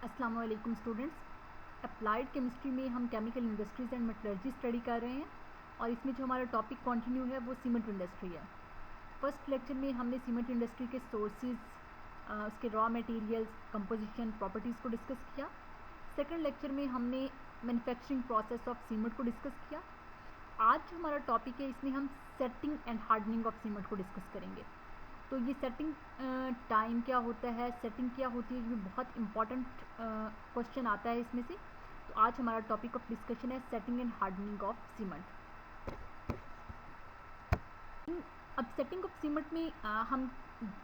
अस्सलाम वालेकुम students. Applied chemistry में हम chemical industries and metallurgy study कर रहे हैं और इसमें जो हमारा टॉपिक कंटिन्यू है वो सीमेंट इंडस्ट्री है। फर्स्ट लेक्चर में हमने सीमेंट इंडस्ट्री के सोर्सेज, उसके रॉ मटेरियल्स, कंपोजिशन, प्रॉपर्टीज़ को डिस्कस किया। सेकंड लेक्चर में हमने मैन्युफैक्चरिंग प्रोसेस ऑफ सीमेंट को डिस्कस किया। आज जो हमारा टॉपिक है इसमें हम setting and hardening of cement को डिस्कस करेंगे। तो ये सेटिंग टाइम क्या होता है, सेटिंग क्या होती है, ये बहुत इंपॉर्टेंट क्वेश्चन आता है इसमें से। तो आज हमारा टॉपिक ऑफ डिस्कशन है setting and hardening of cement. अब सेटिंग ऑफ सीमेंट में हम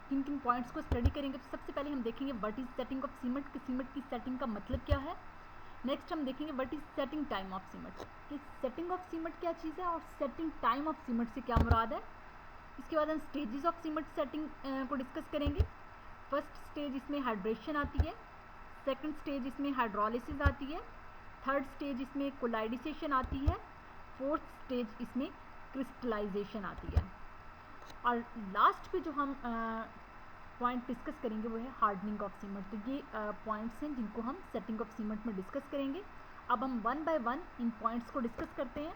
किन किन पॉइंट्स को स्टडी करेंगे। तो सबसे पहले हम देखेंगे what is setting of cement, कि सीमेंट की सेटिंग का मतलब क्या है। नेक्स्ट हम देखेंगे what is setting time of cement, कि सेटिंग ऑफ सीमेंट क्या चीज़ है और सेटिंग टाइम ऑफ सीमेंट से क्या मुराद है। इसके बाद हम स्टेजेस ऑफ सीमेंट सेटिंग को डिस्कस करेंगे। फर्स्ट स्टेज इसमें हाइड्रेशन आती है, सेकंड स्टेज इसमें हाइड्रोलिसिस आती है, थर्ड स्टेज इसमें कोलाइडिसेशन आती है, फोर्थ स्टेज इसमें क्रिस्टलाइजेशन आती है और लास्ट पे जो हम पॉइंट डिस्कस करेंगे वो है हार्डनिंग ऑफ सीमेंट। तो ये पॉइंट्स हैं जिनको हम सेटिंग ऑफ सीमेंट में डिस्कस करेंगे। अब हम one by one in points को डिस्कस करते हैं।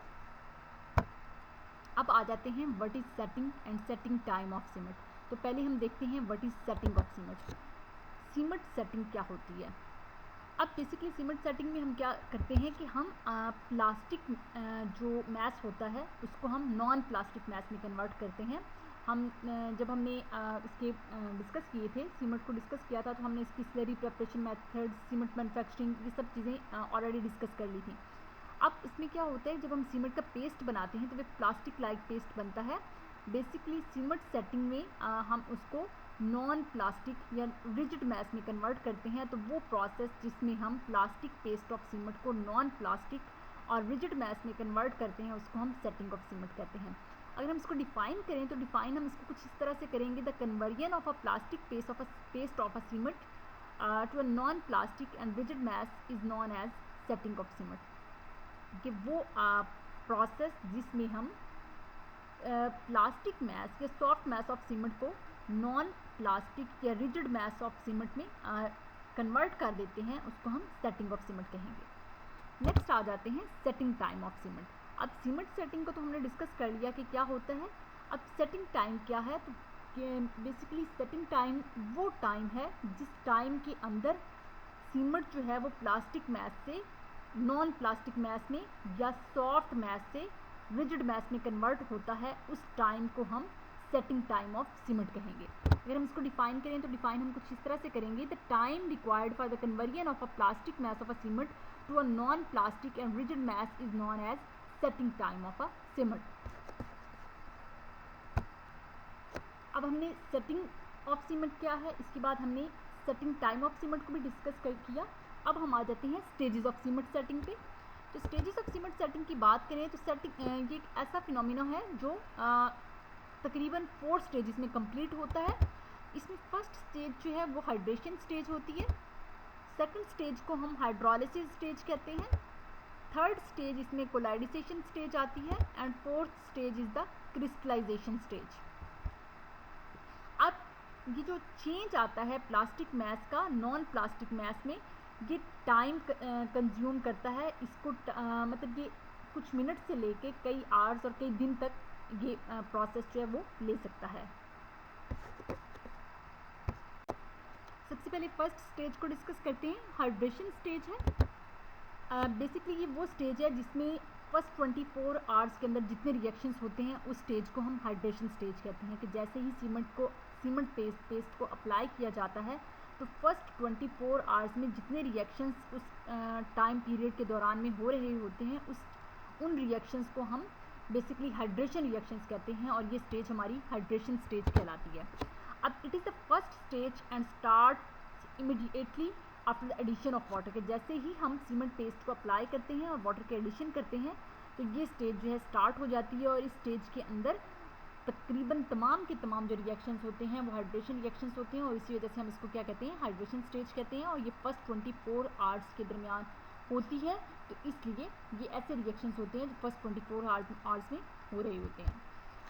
अब आ जाते हैं what is setting and setting time of cement. तो पहले हम देखते हैं what is setting of cement. Cement setting क्या होती है। अब बेसिकली सीमेंट सेटिंग में हम क्या करते हैं कि हम प्लास्टिक जो मैस होता है उसको हम नॉन प्लास्टिक मैस में कन्वर्ट करते हैं। हम जब हमने इसके डिस्कस किए थे, सीमेंट को डिस्कस किया था, तो हमने इसकी slurry preparation method, cement manufacturing, ये सब चीज़ें ऑलरेडी डिस्कस कर ली थी। अब इसमें क्या होता है, जब हम सीमेंट का पेस्ट बनाते हैं तो वह प्लास्टिक लाइक पेस्ट बनता है। बेसिकली सीमेंट सेटिंग में हम उसको नॉन प्लास्टिक या रिजिड मैस में कन्वर्ट करते हैं। तो वो प्रोसेस जिसमें हम प्लास्टिक पेस्ट ऑफ सीमेंट को नॉन प्लास्टिक और रिजिड मैस में कन्वर्ट करते हैं उसको हम सेटिंग ऑफ सीमेंट कहते हैं। अगर हम इसको डिफाइन करें तो डिफाइन हम इसको कुछ इस तरह से करेंगे, the conversion of a plastic paste of a cement to a non plastic and rigid mass is known as setting of cement. कि वो प्रोसेस जिसमें हम प्लास्टिक मैस या सॉफ्ट मैस ऑफ सीमेंट को नॉन प्लास्टिक या rigid mass of cement में convert कर देते हैं उसको हम सेटिंग ऑफ सीमेंट कहेंगे। नेक्स्ट आ जाते हैं सेटिंग टाइम ऑफ सीमेंट। अब सीमेंट सेटिंग को तो हमने डिस्कस कर लिया कि क्या होता है। अब सेटिंग टाइम क्या है, तो बेसिकली सेटिंग टाइम वो टाइम है जिस टाइम के अंदर सीमेंट जो है वो प्लास्टिक मैस से नॉन प्लास्टिक मैस में या सॉफ्ट मैस से रिजिड मैस में कन्वर्ट होता है, उस टाइम को हम सेटिंग टाइम ऑफ सीमेंट कहेंगे। अगर हम इसको डिफाइन करें तो डिफाइन हम कुछ इस तरह से करेंगे, the time required for the conversion of a plastic mass of a cement to a non plastic and rigid mass is known as setting time of a cement. अब हमने सेटिंग ऑफ सीमेंट क्या है, इसके बाद हमने setting time of cement को भी discuss कर किया। अब हम आ जाते हैं स्टेजेस ऑफ सीमेंट सेटिंग पे। तो स्टेजेस ऑफ सीमेंट सेटिंग की बात करें तो ये एक ऐसा फिनोमिना है जो तकरीबन 4 स्टेजेस में कंप्लीट होता है। इसमें फर्स्ट स्टेज जो है वो हाइड्रेशन स्टेज होती है, सेकंड स्टेज को हम हाइड्रोलिसिस स्टेज कहते हैं, थर्ड स्टेज इसमें कोलाइडिसेशन स्टेज आती है and fourth stage is the crystallisation stage. अब ये जो चेंज आता है प्लास्टिक मैस का नॉन प्लास्टिक मैस में, ये टाइम कंज्यूम करता है। इसको मतलब ये कुछ मिनट से लेके कई आवर्स और कई दिन तक ये प्रोसेस जो है वो ले सकता है। सबसे पहले फर्स्ट स्टेज को डिस्कस करते हैं, हाइड्रेशन स्टेज है। बेसिकली ये वो स्टेज है जिसमें फर्स्ट 24 आवर्स के अंदर जितने रिएक्शंस होते हैं उस स्टेज को हम हाइड्रेशन स्टेज कहते हैं। कि जैसे ही सीमेंट पेस्ट को अप्लाई किया जाता है तो फर्स्ट 24 आवर्स में जितने रिएक्शंस उस टाइम पीरियड के दौरान में हो रहे होते हैं उन रिएक्शंस को हम बेसिकली हाइड्रेशन रिएक्शंस कहते हैं और ये स्टेज हमारी हाइड्रेशन स्टेज कहलाती है। अब it is the first stage and start immediately after the addition of water. के जैसे ही हम सीमेंट पेस्ट को अप्लाई करते हैं और वाटर के एडिशन करते हैं तो ये स्टेज जो है स्टार्ट हो जाती है और इस स्टेज के अंदर तकरीबन तमाम के तमाम जो रिएक्शंस होते हैं वो हाइड्रेशन रिएक्शंस होते हैं और इसी वजह से हम इसको क्या कहते हैं, हाइड्रेशन स्टेज कहते हैं। और ये फर्स्ट 24 आवर्स के दरमियान होती है, तो इसलिए ये ऐसे रिएक्शंस होते हैं जो फर्स्ट 24 आवर्स में हो रहे होते हैं।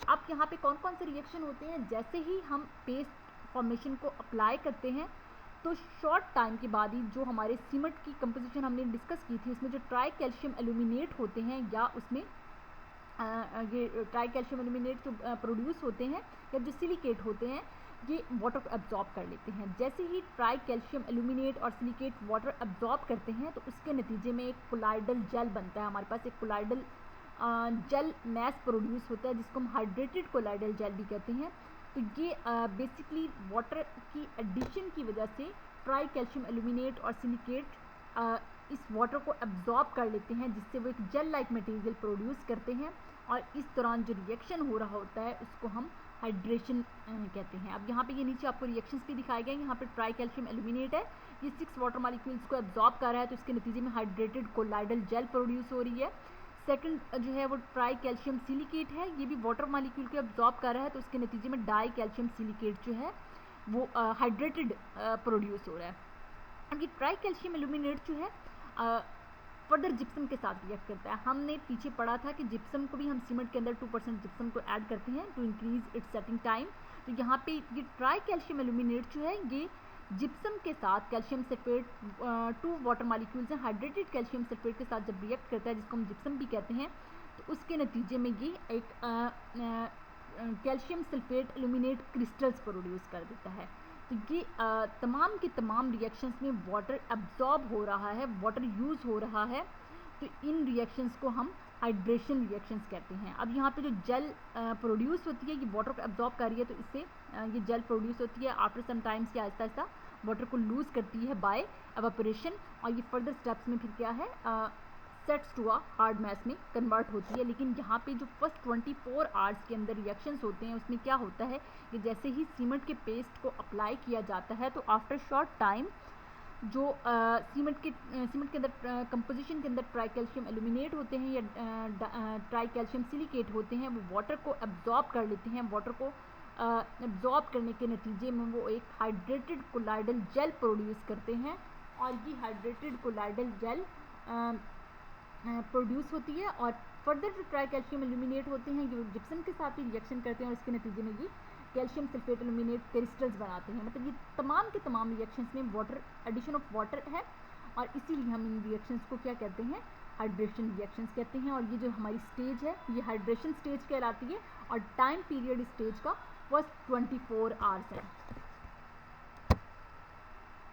अब यहाँ पे कौन कौन से रिएक्शन होते हैं, जैसे ही हम पेस्ट फॉर्मेशन को अप्लाई करते हैं तो शॉर्ट टाइम के बाद ही जो हमारे सीमेंट की कंपोजिशन हमने डिस्कस की थी उसमें जो ट्राई कैल्शियम एल्यूमिनेट होते हैं या उसमें ये ट्राई कैल्शियम एल्यूमिनेट जो प्रोड्यूस होते हैं या जो सिलिकेट होते हैं ये वाटर को एब्जॉर्ब कर लेते हैं। जैसे ही ट्राई कैल्शियम एल्यूमिनेट और सिलिकेट वाटर एब्जॉर्ब करते हैं तो उसके नतीजे में एक कोलाइडल जेल बनता है, हमारे पास एक कोलाइडल जेल मैस प्रोड्यूस होता है जिसको हम हाइड्रेटेड कोलाइडल जेल भी कहते हैं। तो ये बेसिकली वाटर की एडिशन की वजह से ट्राई कैल्शियम एल्यूमिनेट और सिलिकेट इस वाटर को एब्जॉर्ब कर लेते हैं जिससे वो एक जेल लाइक मटेरियल प्रोड्यूस करते हैं और इस दौरान जो रिएक्शन हो रहा होता है उसको हम हाइड्रेशन कहते हैं। अब यहाँ पे ये नीचे आपको रिएक्शंस भी दिखाए गए हैं। यहाँ पे ट्राई कैल्शियम एल्यूमिनेट है, ये 6 वाटर मॉलिक्यूल्स को एब्जॉर्ब कर रहा है तो इसके नतीजे में हाइड्रेटेड कोलाइडल जेल प्रोड्यूस हो रही है। सेकंड जो है वो ट्राई कैल्शियम सिलिकेट है, ये भी वाटर मॉलिक्यूल को एब्जॉर्ब कर रहा है तो उसके नतीजे में डाई कैल्शियम सिलिकेट जो है वो हाइड्रेटेड प्रोड्यूस हो रहा है। अब ये ट्राई कैल्शियम एल्यूमिनेट जो है फर्दर जिप्सम के साथ रिएक्ट करता है। हमने पीछे पढ़ा था कि जिप्सम को भी हम सीमेंट के अंदर 2% जिप्सम को ऐड करते हैं to increase its setting time. तो यहाँ पे ये ट्राई कैल्शियम एल्यूमिनेट जो है ये जिप्सम के साथ कैल्शियम सल्फेट 2 वाटर मॉलिक्यूल्स हैं हाइड्रेटेड कैल्शियम सल्फेट के साथ जब रिएक्ट करता है जिसको हम जिप्सम भी कहते हैं तो उसके नतीजे में ये एक calcium sulphate aluminate crystals produce कर देता है। तो ये तमाम के तमाम रिएक्शंस में वाटर एब्जॉर्ब हो रहा है, वाटर यूज़ हो रहा है, तो इन रिएक्शंस को हम हाइड्रेशन रिएक्शंस कहते हैं। अब यहाँ पे जो जेल प्रोड्यूस होती है ये वाटर को एब्जॉर्ब कर रही है तो इससे ये जेल प्रोड्यूस होती है। आफ्टर सम टाइम्स ये आहिस्ता आहिस्ता वाटर को लूज़ करती है बाय एवापोरेशन और ये फर्दर स्टेप्स में फिर क्या है sets to a hard mass में कन्वर्ट होती है। लेकिन यहाँ पे जो फर्स्ट 24 आवर्स के अंदर रिएक्शंस होते हैं उसमें क्या होता है कि जैसे ही सीमेंट के पेस्ट को अप्लाई किया जाता है तो आफ्टर शॉर्ट टाइम जो सीमेंट के अंदर कंपोजिशन के अंदर ट्राई कैल्शियम एल्यूमिनेट होते हैं या ट्राई कैल्शियम सिलिकेट होते हैं वो वाटर को एब्जॉर्ब कर लेते हैं। वाटर को एब्जॉर्ब करने के नतीजे में वो एक हाइड्रेटेड कोलाइडल जेल प्रोड्यूस करते हैं और ये हाइड्रेटेड कोलाइडल जेल प्रोड्यूस होती है और फर्दर जो ट्राई कैल्शियम एल्यूमिनेट होते हैं जो जिप्सम के साथ ही रिएक्शन करते हैं और इसके नतीजे में ये कैल्शियम सल्फेट एल्यूमिनेट क्रिस्टल्स बनाते हैं। मतलब ये तमाम के तमाम रिएक्शंस में वाटर एडिशन ऑफ वाटर है और इसीलिए हम इन रिएक्शंस को क्या कहते हैं हाइड्रेशन रिएक्शंस कहते हैं। और ये जो हमारी स्टेज है ये हाइड्रेशन स्टेज कहलाती है और टाइम पीरियड स्टेज का फर्स्ट 24 आवर्स है।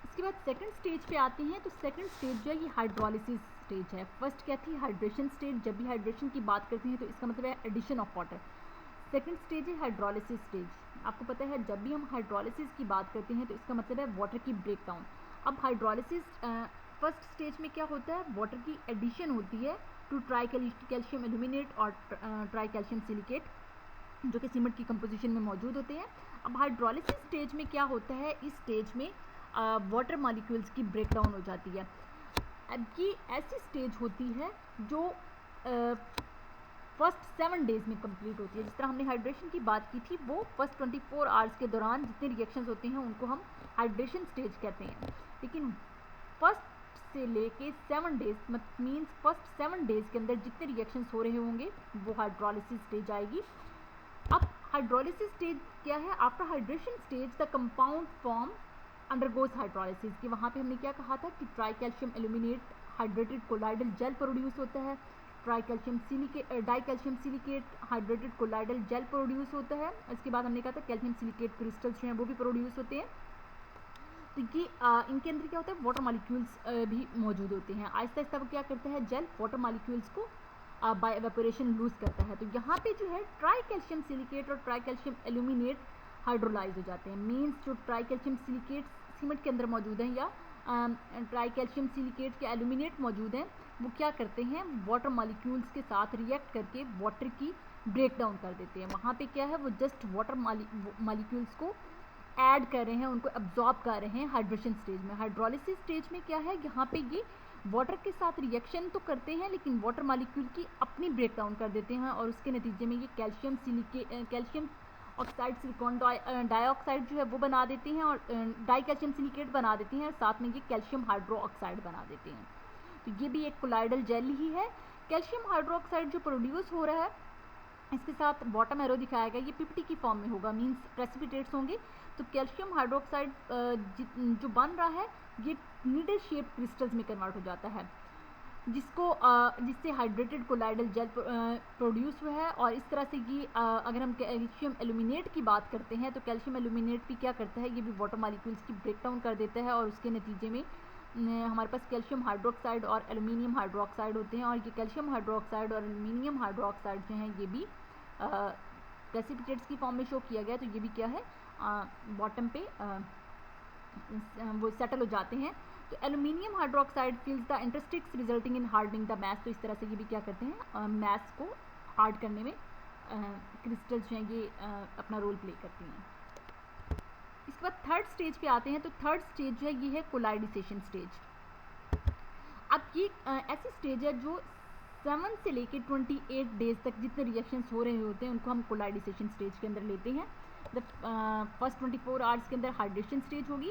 इसके बाद सेकंड स्टेज पे आते हैं तो सेकंड स्टेज जो है ये हाइड्रोलिसिस स्टेज है। फर्स्ट क्या थी हाइड्रेशन स्टेज, जब भी हाइड्रेशन की बात करते हैं तो इसका मतलब है addition of water. Second stage है हाइड्रोलिसिस स्टेज। आपको पता है जब भी हम हाइड्रोलिसिस की बात करते हैं तो इसका मतलब है वाटर की ब्रेकडाउन। अब हाइड्रोलिसिस फर्स्ट स्टेज में क्या होता है वाटर की एडिशन होती है टू ट्राई कैल्शियम एल्यूमिनेट और ट्राई कैल्शियम सिलिकेट जो कि सीमेंट की कंपोजिशन में मौजूद होते हैं। अब हाइड्रोलिसिस स्टेज में क्या होता है इस स्टेज में वाटर मॉलिक्यूल्स की ब्रेकडाउन हो जाती है। अब ये ऐसी स्टेज होती है जो फर्स्ट 7 डेज़ में कंप्लीट होती है। जिस तरह हमने हाइड्रेशन की बात की थी वो फर्स्ट 24 आवर्स के दौरान जितने रिएक्शंस होते हैं उनको हम हाइड्रेशन स्टेज कहते हैं। लेकिन फर्स्ट से लेके 7 डेज़ मीन्स फर्स्ट 7 डेज़ के अंदर जितने रिएक्शंस हो रहे होंगे वो हाइड्रोलिसिस स्टेज आएगी। अब हाइड्रोलिसिस स्टेज क्या है after hydration stage the compound form undergoes hydrolysis कि वहाँ पे हमने क्या कहा था कि tri calcium aluminate hydrated colloidal gel produce होता है, tri calcium silicate di calcium silicate hydrated colloidal gel produce होता है। इसके बाद हमने कहा था कैल्शियम सिलिकेट क्रिस्टल्स जो हैं वो भी प्रोड्यूस होते हैं। तो ये इनके अंदर क्या होता है वाटर मॉलिक्यूल्स भी मौजूद होते हैं। आहिस्ता आहिस्ता वो क्या करता है जेल वाटर मॉलिक्यूल्स को बाय एवेपोरेशन लूज करता है। तो यहाँ पे जो है ट्राई कैल्शियम सिलिकेट और ट्राई कैल्शियम एल्यूमिनेट हाइड्रोलाइज हो जाते हैं। मीन्स जो ट्राई कैल्शियम सिलिकेट सीमेंट के अंदर मौजूद हैं या ट्राई कैल्शियम सिलिकेट के एल्यूमिनेट मौजूद हैं वो क्या करते हैं वाटर मॉलिक्यूल्स के साथ रिएक्ट करके वाटर की ब्रेक डाउन कर देते हैं। वहाँ पे क्या है वो जस्ट वाटर मॉलिक्यूल्स को ऐड कर रहे हैं, उनको एब्जॉर्ब कर रहे हैं हाइड्रेशन स्टेज में। हाइड्रोलिसिस स्टेज में क्या है यहाँ पे ये वाटर के साथ रिएक्शन तो करते हैं लेकिन वाटर मॉलिक्यूल की अपनी ब्रेक डाउन कर देते हैं और उसके नतीजे में ये कैल्शियम ऑक्साइड सिलिकॉन डाइऑक्साइड जो है वो बना देते हैं और डाई कैल्शियम सिलिकेट बना देते हैं और साथ में ये कैल्शियम हाइड्रो ऑक्साइड बना देते हैं। तो ये भी एक कोलाइडल जेल ही है। कैल्शियम हाइड्रो ऑक्साइड जो प्रोड्यूस हो रहा है इसके साथ बॉटम एरो दिखाया गया, ये पीपीटी की फॉर्म में होगा, मींस प्रेसिपिटेट्स होंगे। तो कैल्शियम हाइड्रोक्साइड जो बन रहा है ये नीडल शेप क्रिस्टल्स में कन्वर्ट हो जाता है, जिससे हाइड्रेटेड कोलाइडल जेल प्रोड्यूस हुआ है। और इस तरह से ये अगर हम कैल्शियम एल्यूमिनेट की बात करते हैं तो कैल्शियम एल्यूमिनेट भी क्या करता है, ये भी वाटर मॉलिक्यूल्स की ब्रेक डाउन कर देता है और उसके नतीजे में हमारे पास कैल्शियम हाइड्रोक्साइड और एल्यूमिनियम हाइड्रोक्साइड होते हैं। और ये कैल्शियम हाइड्रोक्साइड और एल्यूमिनियम हाइड्रोक्साइड जो हैं ये भी प्रेसिपिटेट्स की फॉर्म में शो किया गया। तो ये भी क्या है, बॉटम पे वो सेटल हो जाते हैं। तो aluminium hydroxide fills the interstices resulting in hardening the mass. तो इस तरह से ये भी क्या करते हैं, मैस को हार्ड करने में क्रिस्टल्स जो हैं ये अपना रोल प्ले करती हैं। इसके बाद थर्ड स्टेज पे आते हैं। तो थर्ड स्टेज जो है ये है कोलाइडिसेशन स्टेज। अब ये ऐसी स्टेज है जो 7 से लेके 28 डेज तक जितने रिएक्शंस हो रहे होते हैं उनको हम कोलाइडिसेशन स्टेज के अंदर लेते हैं। फर्स्ट 24 आवर्स के अंदर हाइड्रेशन स्टेज होगी,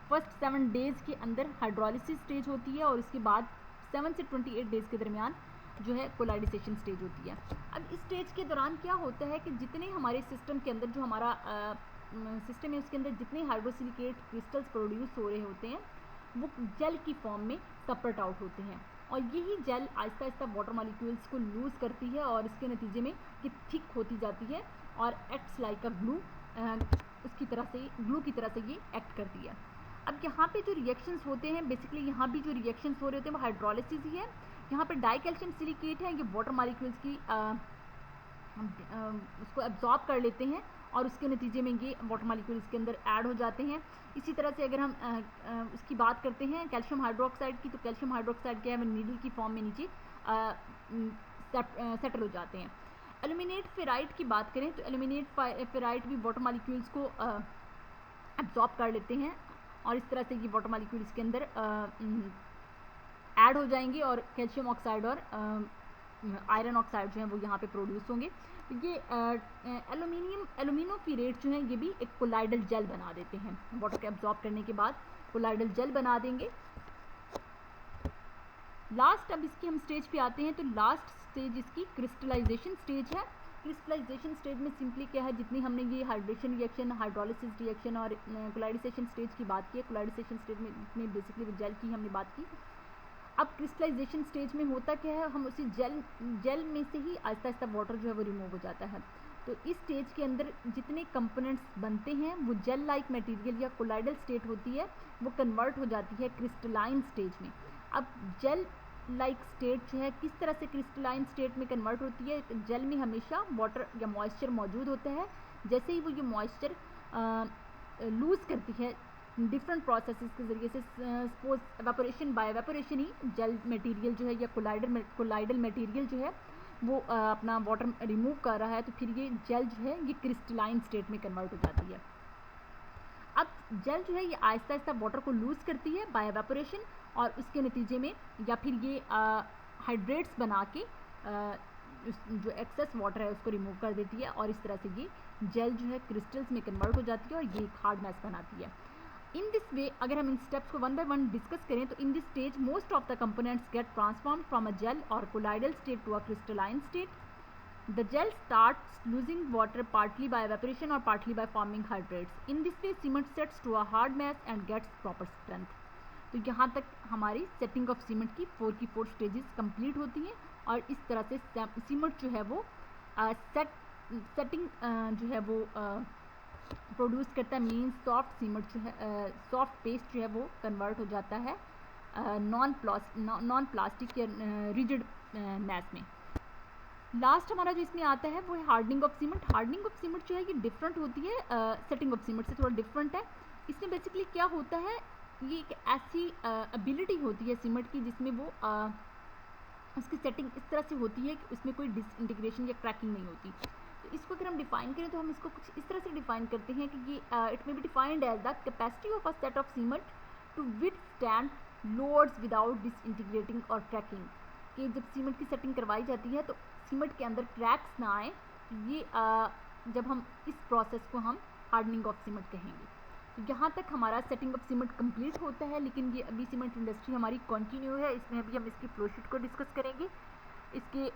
फर्स्ट 7 डेज़ के अंदर हाइड्रोलिसिस स्टेज होती है और उसके बाद 7 से 28 डेज़ के दरमियान जो है कोलाइडिसेशन स्टेज होती है। अब इस स्टेज के दौरान क्या होता है कि जितने हमारे सिस्टम के अंदर जो हमारा सिस्टम है उसके अंदर जितने हाइड्रोसिलिकेट क्रिस्टल्स प्रोड्यूस हो रहे होते हैं वो जेल की फॉर्म में सेपरेट आउट होते हैं और यही jail Aahista Aahista water molecules को लूज़ करती है और इसके नतीजे में ये थिक होती जाती है और एक्ट्स लाइक अ ग्लू, उसकी तरह से ग्लू की तरह से ये एक्ट करती है। अब यहाँ पे जो रिएक्शंस होते हैं, बेसिकली यहाँ भी जो रिएक्शंस हो रहे होते हैं वो हाइड्रोलिसिस ही है। यहाँ पे डाइकैल्शियम सिलिकेट है, ये वाटर मॉलिक्यूल्स की उसको एब्जॉर्ब कर लेते हैं और उसके नतीजे में ये वाटर मॉलिक्यूल्स के अंदर ऐड हो जाते हैं। इसी तरह से अगर हम उसकी बात करते हैं कैल्शियम हाइड्रोक्साइड की, तो कैल्शियम हाइड्रोक्साइड क्या है, नीडल की फॉर्म में नीचे सेटल हो जाते हैं। एल्यूमिनेट फेराइट की बात करें तो एल्यूमिनेट फेराइट भी वाटर मॉलिक्यूल्स को एब्जॉर्ब कर लेते हैं और इस तरह से ये वाटर मॉलिक्यूल्स के अंदर ऐड हो जाएंगे और कैल्शियम ऑक्साइड और आयरन ऑक्साइड जो है वो यहाँ पे प्रोड्यूस होंगे। ये एल्यूमिनोफिरेट जो है ये भी एक कोलाइडल जेल बना देते हैं, वाटर के एब्जॉर्ब करने के बाद कोलाइडल जेल बना देंगे। लास्ट अब इसकी हम स्टेज पे आते हैं। तो लास्ट स्टेज इसकी क्रिस्टलाइजेशन स्टेज है। क्रिस्टलाइजेशन स्टेज में सिंपली क्या है, जितनी हमने ये हाइड्रेशन रिएक्शन, हाइड्रोलिसिस रिएक्शन और कोलाइडिसेशन स्टेज की बात की है, कोलाइडिसेशन स्टेज में जितनी बेसिकली जेल की हमने बात की। अब क्रिस्टलाइजेशन स्टेज में होता क्या है, हम उसी जेल में से ही आहिस्ता आहिस्ता वाटर जो है वो रिमूव हो जाता है। तो इस स्टेज के अंदर जितने कंपोनेंट्स बनते हैं वो जेल लाइक मटेरियल या कोलाइडल स्टेट होती है वो कन्वर्ट हो जाती है क्रिस्टलाइन स्टेज में। अब जेल लाइक स्टेट जो है किस तरह से क्रिस्टलाइन स्टेट में कन्वर्ट होती है, जेल में हमेशा वाटर या मॉइस्चर मौजूद होता है। जैसे ही वो ये मॉइस्चर लूज़ करती है डिफरेंट प्रोसेसेस के ज़रिए से, सपोज एवापोरेशन, बाय एवापोरेशन ही जेल मटेरियल जो है या कोलाइडल मटेरियल जो है वो अपना वाटर रिमूव कर रहा है, तो फिर ये जेल जो है ये क्रिस्टलाइन स्टेट में कन्वर्ट हो जाती है। अब जेल जो है ये आहिस्ता आहिस्ता वाटर को लूज़ करती है बाय एवापोरेशन और उसके नतीजे में या फिर ये हाइड्रेट्स बना के जो एक्सेस वाटर है उसको रिमूव कर देती है और इस तरह से ये जेल जो है क्रिस्टल्स में कन्वर्ट हो जाती है और ये एक हार्ड मैस बनाती है। इन दिस वे अगर हम इन स्टेप्स को 1 by 1 डिस्कस करें तो in this stage most of the components get transformed from a gel और colloidal state to a crystalline state. The gel starts losing water partly by evaporation or partly by forming hydrates. In this way, cement sets to a hard mass and gets proper strength. तो यहाँ तक हमारी setting of cement की 4 की 4 stages complete होती हैं और इस तरह से सीमेंट जो है वो सेटिंग जो है वो प्रोड्यूस करता है। मीन्स सॉफ्ट सीमेंट जो है, सॉफ्ट पेस्ट जो है वो कन्वर्ट हो जाता है नॉन प्लास्टिक या रिजिड मैस में। लास्ट हमारा जो इसमें आता है वो है hardening of cement. Hardening of cement जो है ये डिफरेंट होती है, सेटिंग ऑफ सीमेंट से थोड़ा डिफरेंट है। इसमें बेसिकली क्या होता है, ये एक ऐसी एबिलिटी होती है सीमेंट की जिसमें वो उसकी सेटिंग इस तरह से होती है कि उसमें कोई डिसइंटीग्रेशन या क्रैकिंग नहीं होती। तो इसको अगर हम डिफाइन करें तो हम इसको कुछ इस तरह से डिफाइन करते हैं कि ये it may be defined as the capacity of a set of cement to withstand loads without disintegrating और क्रैकिंग। कि जब सीमेंट की सेटिंग करवाई जाती है तो सीमेंट के अंदर क्रैक्स ना आए, ये जब हम इस प्रोसेस को हम हार्डनिंग ऑफ सीमेंट कहेंगे। तो यहाँ तक हमारा सेटिंग ऑफ सीमेंट कंप्लीट होता है, लेकिन ये अभी सीमेंट इंडस्ट्री हमारी कंटिन्यू है, इसमें अभी हम इसकी फ्लोशीट को डिस्कस करेंगे। इसके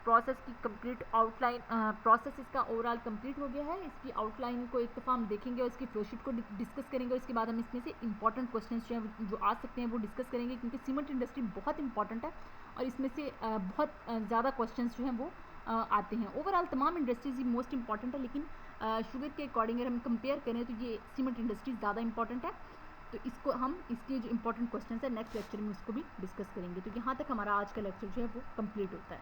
प्रोसेस की कंप्लीट आउटलाइन, प्रोसेस इसका ओवरऑल कंप्लीट हो गया है। इसकी आउटलाइन को एक दफ़ा हम देखेंगे और इसकी फ्लोशीट को डिस्कस करेंगे। उसके बाद हम इसमें से इंपॉर्टेंट क्वेश्चंस जो हैं जो आ सकते हैं वो डिस्कस करेंगे, क्योंकि सीमेंट इंडस्ट्री बहुत इंपॉर्टेंट है और इसमें से बहुत ज़्यादा क्वेश्चंस जो हैं वो आते हैं। ओवरऑल तमाम इंडस्ट्रीज ही मोस्ट इंपॉर्टेंट है, लेकिन शुगर के अकॉर्डिंग अगर हम कंपेयर करें तो ये सीमेंट इंडस्ट्री ज़्यादा इंपॉर्टेंट है। तो इसको हम इसके जो इंपॉर्टेंट क्वेश्चन है नेक्स्ट लेक्चर में उसको भी डिस्कस करेंगे। तो यहाँ तक हमारा आज का लेक्चर जो है वो कंप्लीट होता है।